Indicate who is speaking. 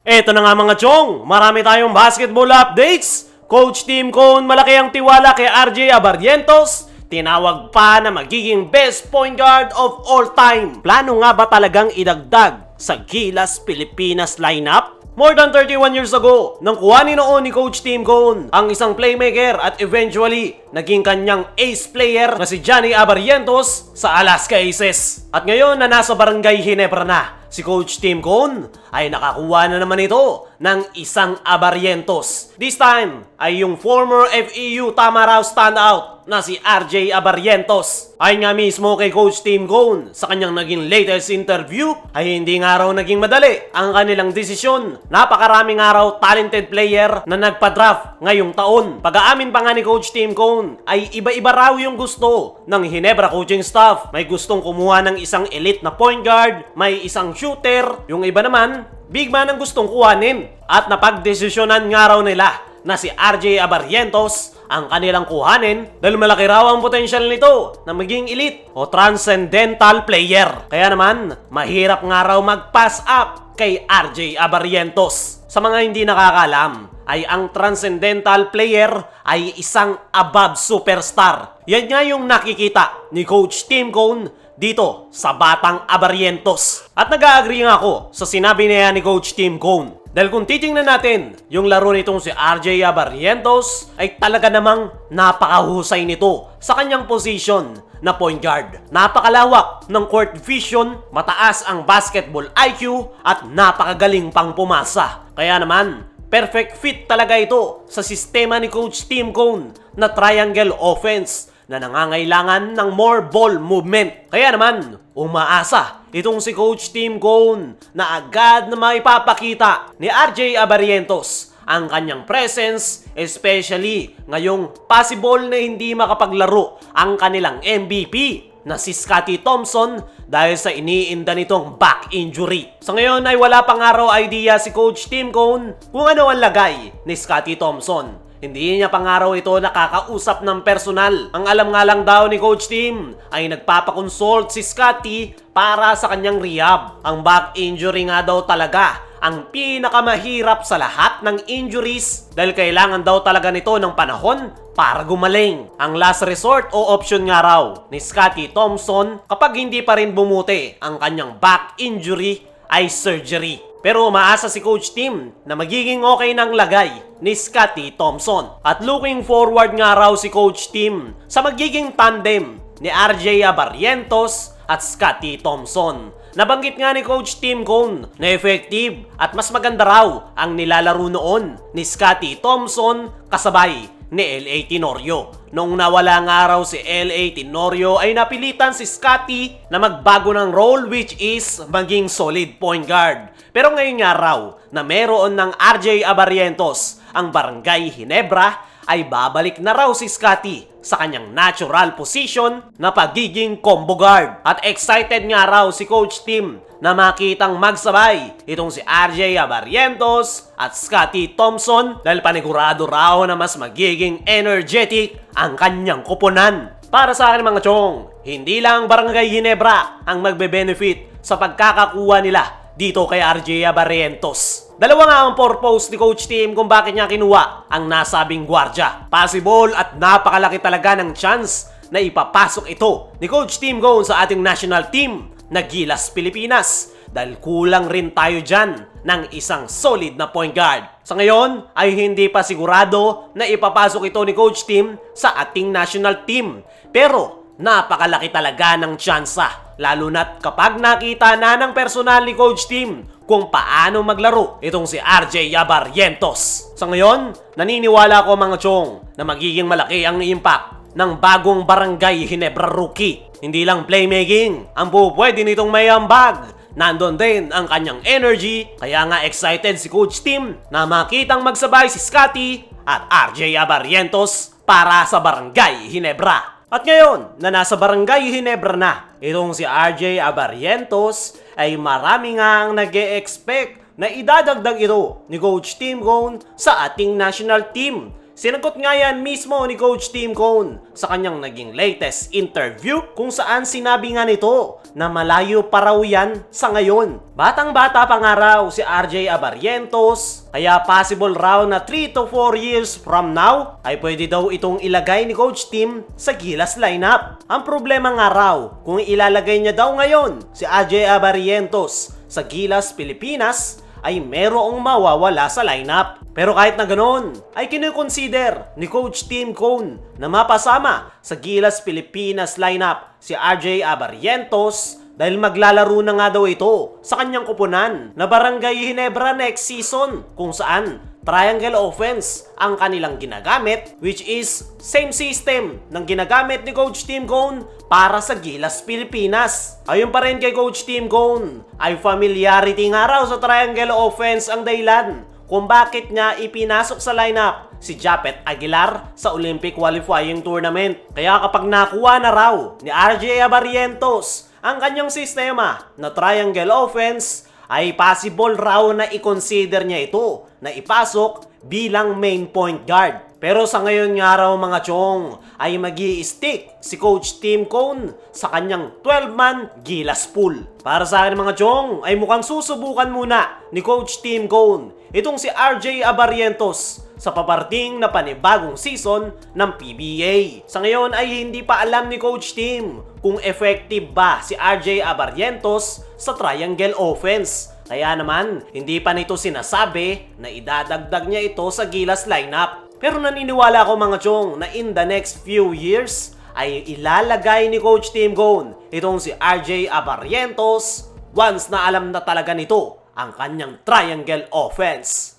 Speaker 1: Eto na nga mga chong, marami tayong basketball updates. Coach Tim Cone, malaki ang tiwala kay RJ Abarrientos. Tinawag pa na magiging best point guard of all time. Plano nga ba talagang idagdag sa Gilas Pilipinas lineup? More than 31 years ago, nang kuhanin noon ni Coach Tim Cone ang isang playmaker at eventually naging kanyang ace player na si Johnny Abarrientos sa Alaska Aces. At ngayon na nasa Barangay Ginebra na, si Coach Tim Cone ay nakakuha na naman ito ng isang Abarrientos. This time ay yung former FEU Tamaraw standout na si RJ Abarrientos. Ay nga mismo kay Coach Tim Cone sa kanyang naging latest interview ay hindi nga raw naging madali ang kanilang desisyon. Napakaraming nga raw talented player na nagpa-draft ngayong taon. Pag-aamin pa nga ni Coach Tim Cone ay iba-iba raw yung gusto ng Ginebra coaching staff. May gustong kumuha ng isang elite na point guard, may isang shooter, yung iba naman big man ang gustong kuhanin. At napagdesisyonan nga raw nila na si RJ Abarrientos ang kanilang kuhanin dahil malaki raw ang potensyal nito na maging elite o transcendental player. Kaya naman, mahirap nga raw mag-pass up kay RJ Abarrientos. Sa mga hindi nakakalam, ay ang transcendental player ay isang above superstar. Yan nga yung nakikita ni Coach Tim Cone dito sa batang Abarrientos. At nag-agree nga ako sa sinabi niya ni Coach Tim Cone. Dahil kung titingnan natin yung laro nitong si RJ Abarrientos ay talaga namang napakahusay nito sa kanyang position na point guard. Napakalawak ng court vision, mataas ang basketball IQ at napakagaling pang pumasa. Kaya naman, perfect fit talaga ito sa sistema ni Coach Tim Cone na triangle offense na nangangailangan ng more ball movement. Kaya naman, umaasa itong si Coach Tim Cone na agad na maipapakita ni RJ Abarrientos ang kanyang presence, especially ngayong possible na hindi makapaglaro ang kanilang MVP na si Scottie Thompson dahil sa iniinda nitong back injury. Sa ngayon ay wala pang araw idea si Coach Tim Cone kung ano ang lagay ni Scottie Thompson. Hindi niya pangaraw ito nakakausap ng personal. Ang alam nga lang daw ni Coach Tim ay nagpapakonsult si Scottie para sa kanyang rehab. Ang back injury nga daw talaga ang pinakamahirap sa lahat ng injuries dahil kailangan daw talaga nito ng panahon para gumaling. Ang last resort o option nga raw ni Scottie Thompson kapag hindi pa rin bumuti ang kanyang back injury ay surgery. Pero umaasa si Coach Tim na magiging okay ng lagay ni Scottie Thompson. At looking forward nga raw si Coach Tim sa magiging tandem ni RJ Abarrientos at Scottie Thompson. Nabanggit nga ni Coach Tim Cone na effective at mas maganda raw ang nilalaro noon ni Scottie Thompson kasabay ni L.A. Tenorio. Noong nawala nga raw si L.A. Tenorio ay napilitan si Scottie na magbago ng role which is maging solid point guard. Pero ngayon nga raw na meron ng RJ Abarrientos ang Barangay Ginebra ay babalik na raw si Scottie sa kanyang natural position na pagiging combo guard. At excited nga raw si Coach Tim na makitang magsabay itong si RJ Abarrientos at Scottie Thompson dahil panigurado raw na mas magiging energetic ang kanyang koponan. Para sa akin mga chong, hindi lang Barangay Ginebra ang magbe-benefit sa pagkakakuha nila dito kay RJ Abarrientos. Dalawa nga ang purpose ni Coach Tim kung bakit niya kinuha ang nasabing gwardya. Possible at napakalaki talaga ng chance na ipapasok ito ni Coach Tim Cone sa ating national team na Gilas Pilipinas dahil kulang rin tayo dyan ng isang solid na point guard. Sa ngayon ay hindi pa sigurado na ipapasok ito ni Coach Tim sa ating national team. Pero napakalaki talaga ng tsansa, lalo na't kapag nakita na ng personal ni Coach Tim kung paano maglaro itong si RJ Abarrientos. Sa ngayon, naniniwala ko mga chong na magiging malaki ang impact ng bagong Barangay Ginebra rookie. Hindi lang playmaking ang pwede nitong may ambag, nandun din ang kanyang energy. Kaya nga excited si Coach Tim na makitang magsabay si Scottie at RJ Abarrientos para sa Barangay Ginebra. At ngayon na nasa Barangay Ginebra na itong si RJ Abarrientos ay marami nga ang nag-e-expect na idadagdag ito ni Coach Tim Cone sa ating national team. Sinagot nga yan mismo ni Coach Tim Cone sa kanyang naging latest interview kung saan sinabi nga nito na malayo pa raw yan sa ngayon. Batang-bata pa nga raw si RJ Abarrientos, kaya possible raw na 3 to 4 years from now ay pwede daw itong ilagay ni Coach Tim sa Gilas lineup. Ang problema nga raw kung ilalagay niya daw ngayon si RJ Abarrientos sa Gilas Pilipinas ay merong mawawala sa lineup. Pero kahit na ganoon, ay kinukonsider ni Coach Tim Cone na mapasama sa Gilas Pilipinas lineup si RJ Abarrientos dahil maglalaro na nga daw ito sa kanyang kupunan na Barangay Ginebra next season kung saan triangle offense ang kanilang ginagamit, which is same system ng ginagamit ni Coach Tim Cone para sa Gilas Pilipinas. Ayon pa rin kay Coach Tim Cone, ay familiarity nga raw sa triangle offense ang dahilan kung bakit niya ipinasok sa lineup si Japet Aguilar sa Olympic Qualifying Tournament. Kaya kapag nakuha na raw ni RJ Abarrientos ang kanyang sistema na triangle offense, ay possible raw na i-consider niya ito na ipasok bilang main point guard. Pero sa ngayon nga raw mga chong ay magi-stick si Coach Tim Cone sa kanyang 12-man Gilas pool. Para sa akin mga chong ay mukhang susubukan muna ni Coach Tim Cone itong si RJ Abarrientos sa paparting na panibagong season ng PBA. Sa ngayon ay hindi pa alam ni Coach Tim kung effective ba si RJ Abarrientos sa triangle offense. Kaya naman, hindi pa nito sinasabi na idadagdag niya ito sa Gilas lineup. Pero naniniwala ako mga chong na in the next few years ay ilalagay ni Coach Tim Cone itong si RJ Abarrientos once na alam na talaga nito ang kanyang triangle offense.